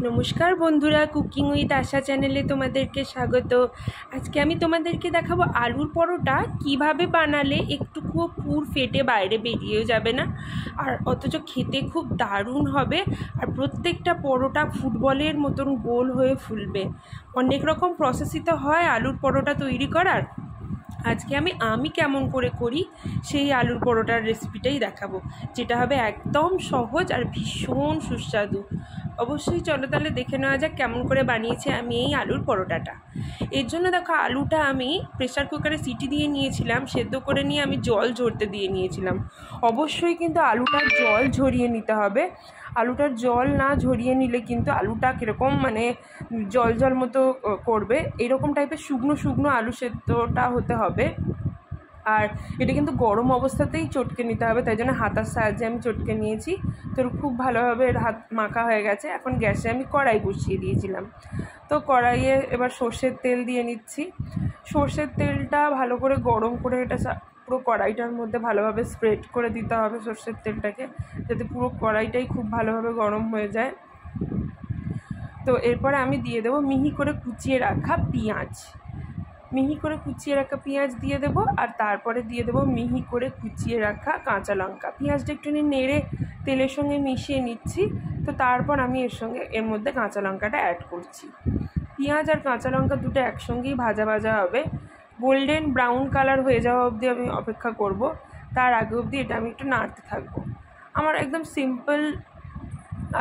নমস্কার বন্ধুরা, cooking with আশা চ্যানেলে তোমাদেরকে স্বাগত। আজকে আমি তোমাদেরকে দেখাবো আলুর পরোটা কিভাবে বানালে একটুকুও পুর ফেটে বাইরে বেরিয়েও যাবে না, আর অথচ খেতে খুব দারুণ হবে। আর প্রত্যেকটা পরোটা ফুটবলের মতন গোল হয়ে ফুলবে। অনেক রকম প্রসেসই তো হয় আলুর পরোটা তৈরি করার। আজকে আমি কেমন করে করি সেই আলুর পরোটার রেসিপিটাই দেখাবো, যেটা হবে একদম সহজ আর ভীষণ সুস্বাদু। অবশ্যই চলো তাহলে দেখে নেওয়া যাক কেমন করে বানিয়েছি আমি এই আলুর পরোটাটা। এর জন্য দেখো, আলুটা আমি প্রেসার কুকারে সিটি দিয়ে নিয়েছিলাম, সেদ্ধ করে নিয়ে আমি জল ঝরতে দিয়ে নিয়েছিলাম। অবশ্যই কিন্তু আলুটার জল ঝরিয়ে নিতে হবে। আলুটার জল না ঝরিয়ে নিলে কিন্তু আলুটা কীরকম জল জল মতো করবে। এরকম টাইপের শুকনো শুকনো আলু সেদ্ধটা হতে হবে। আর এটা কিন্তু গরম অবস্থাতেই চটকে নিতে হবে, তাই জন্য হাতার সাহায্যে আমি চটকে নিয়েছি। তো খুব ভালোভাবে এর হাত মাখা হয়ে গেছে। এখন গ্যাসে আমি কড়াই বসিয়ে দিয়েছিলাম। তো কড়াইয়ে এবার সর্ষের তেল দিয়ে নিচ্ছি। সর্ষের তেলটা ভালো করে গরম করে এটা পুরো কড়াইটার মধ্যে ভালোভাবে স্প্রেড করে দিতে হবে সর্ষের তেলটাকে, যাতে পুরো কড়াইটাই খুব ভালোভাবে গরম হয়ে যায়। তো এরপরে আমি দিয়ে দেবো মিহি করে কুচিয়ে রাখা পেঁয়াজ। মিহি করে কুচিয়ে রাখা পেঁয়াজ দিয়ে দেবো, আর তারপরে দিয়ে দেবো মিহি করে কুচিয়ে রাখা কাঁচা লঙ্কা। পেঁয়াজটা একটুখানি নেড়ে তেলের সঙ্গে মিশিয়ে নিচ্ছি। তো তারপর আমি এর মধ্যে কাঁচা লঙ্কাটা অ্যাড করছি। পেঁয়াজ আর কাঁচা লঙ্কা দুটো একসঙ্গেই ভাজা ভাজা হবে। গোল্ডেন ব্রাউন কালার হয়ে যাওয়া অবধি আমি অপেক্ষা করব। তার আগে অবধি এটা আমি একটু নাড়তে থাকবো। আমার একদম সিম্পল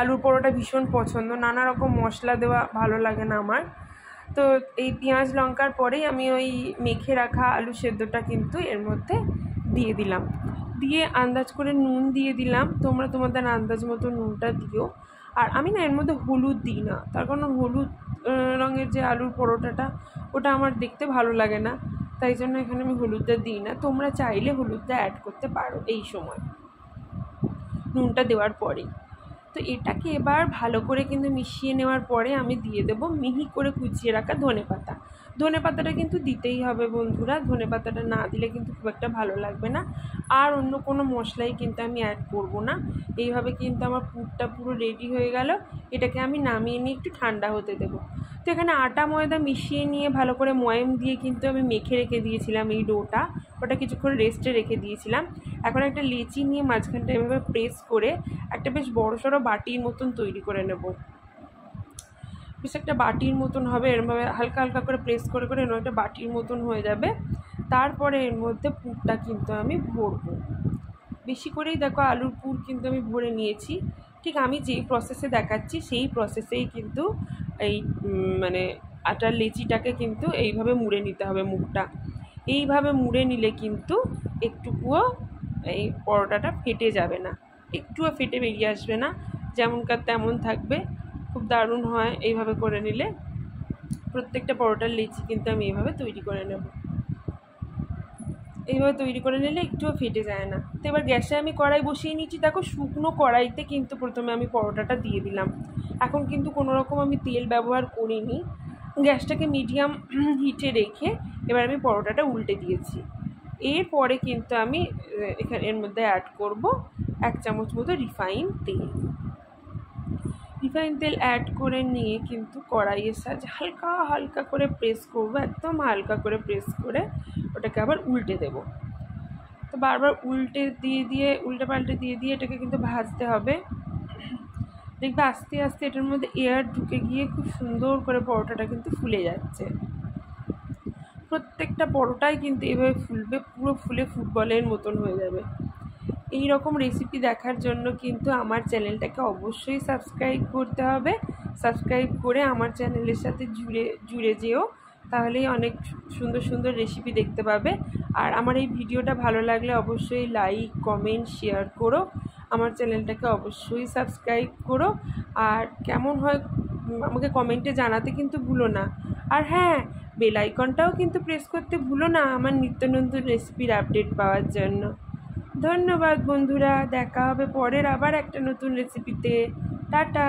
আলুর পরোটা ভীষণ পছন্দ, নানা রকম মশলা দেওয়া ভালো লাগে না আমার। তো এই পেঁয়াজ লঙ্কার পরেই আমি ওই মেখে রাখা আলু সেদ্ধটা কিন্তু এর মধ্যে দিয়ে দিলাম। দিয়ে আন্দাজ করে নুন দিয়ে দিলাম। তোমরা তোমাদের আন্দাজ মতো নুনটা দিও। আর আমি না এর মধ্যে হলুদ দিই না, তার কারণ হলুদ রঙের যে আলুর পরোটাটা ওটা আমার দেখতে ভালো লাগে না, তাই জন্য এখানে আমি হলুদটা দিই না। তোমরা চাইলে হলুদটা অ্যাড করতে পারো এই সময়, নুনটা দেওয়ার পরেই। তো এটাকে এবার ভালো করে কিন্তু মিশিয়ে নেওয়ার পরে আমি দিয়ে দেবো মিহি করে কুচিয়ে রাখা ধনেপাতা। ধনেপাতাটা কিন্তু দিতেই হবে বন্ধুরা, ধনেপাতাটা না দিলে কিন্তু খুব একটা ভালো লাগবে না। আর অন্য কোনো মশলাই কিন্তু আমি অ্যাড করব না। এইভাবে কিন্তু আমার পুরটা পুরো রেডি হয়ে গেল। এটাকে আমি নামিয়ে নিয়ে একটু ঠান্ডা হতে দেবো। তো এখানে আটা ময়দা মিশিয়ে নিয়ে ভালো করে ময়াম দিয়ে কিন্তু আমি মেখে রেখে দিয়েছিলাম এই ডোটা। ওটা কিছুক্ষণ রেস্টে রেখে দিয়েছিলাম। এখন একটা লেচি নিয়ে মাঝখানটা এভাবে প্রেস করে একটা বেশ বড়সড় বাটির মতন তৈরি করে নেব। বেশ একটা বাটির মতন হবে, এরমভাবে হালকা হালকা করে প্রেস করে করে এরকম একটা বাটির মতন হয়ে যাবে। তারপরে এর মধ্যে পুরটা কিন্তু আমি ভরবো। বেশি করেই দেখো আলুর পুর কিন্তু আমি ভরে নিয়েছি। ঠিক আমি যেই প্রসেসে দেখাচ্ছি সেই প্রসেসেই কিন্তু এই আটার লেচিটাকে কিন্তু এইভাবে মুড়ে নিতে হবে মুখটা। এইভাবে মুড়ে নিলে কিন্তু একটুকুও এই পরোটাটা ফেটে যাবে না, একটুও ফেটে বেরিয়ে আসবে না, যেমনকার তেমন থাকবে। খুব দারুণ হয় এইভাবে করে নিলে। প্রত্যেকটা পরোটার লেচি কিন্তু আমি এইভাবে তৈরি করে নেব। এইভাবে তৈরি করে নিলে একটুও ফেটে যায় না। তো এবার গ্যাসে আমি কড়াই বসিয়ে নিচ্ছি। দেখো, শুকনো কড়াইতে কিন্তু প্রথমে আমি পরোটাটা দিয়ে দিলাম। এখন কিন্তু কোনো রকম আমি তেল ব্যবহার করিনি। গ্যাসটাকে মিডিয়াম হিটে রেখে এবার আমি পরোটাটা উল্টে দিয়েছি। এরপরে কিন্তু আমি এর মধ্যে অ্যাড করব 1 চামচ মতো রিফাইন তেল। রিফাইন তেল অ্যাড করে নিয়ে কিন্তু কড়াইয়ের সাহায্যে হালকা হালকা করে প্রেস করব, একদম হালকা করে প্রেস করে ওটাকে আবার উল্টে দেব। তো বারবার উল্টে পাল্টে দিয়ে এটাকে কিন্তু ভাজতে হবে। দেখবে আস্তে আস্তে এটার মধ্যে এয়ার ঢুকে গিয়ে খুব সুন্দর করে পরোটাটা কিন্তু ফুলে যাচ্ছে। প্রত্যেকটা পরোটাই কিন্তু এভাবে ফুলবে, পুরো ফুলে ফুটবলের মতন হয়ে যাবে। এই রকম রেসিপি দেখার জন্য কিন্তু আমার চ্যানেলটাকে অবশ্যই সাবস্ক্রাইব করতে হবে। সাবস্ক্রাইব করে আমার চ্যানেলের সাথে জুড়ে যেও, তাহলেই অনেক সুন্দর সুন্দর রেসিপি দেখতে পাবে। আর আমার এই ভিডিওটা ভালো লাগলে অবশ্যই লাইক, কমেন্ট, শেয়ার করো। আমার চ্যানেলটাকে অবশ্যই সাবস্ক্রাইব করো। আর কেমন হয় আমাকে কমেন্টে জানাতে কিন্তু ভুলো না। আর হ্যাঁ, বেল আইকনটাও কিন্তু প্রেস করতে ভুলো না আমার নিত্য নতুন রেসিপির আপডেট পাওয়ার জন্য। ধন্যবাদ বন্ধুরা, দেখা হবে পরের আবার একটা নতুন রেসিপিতে। টাটা।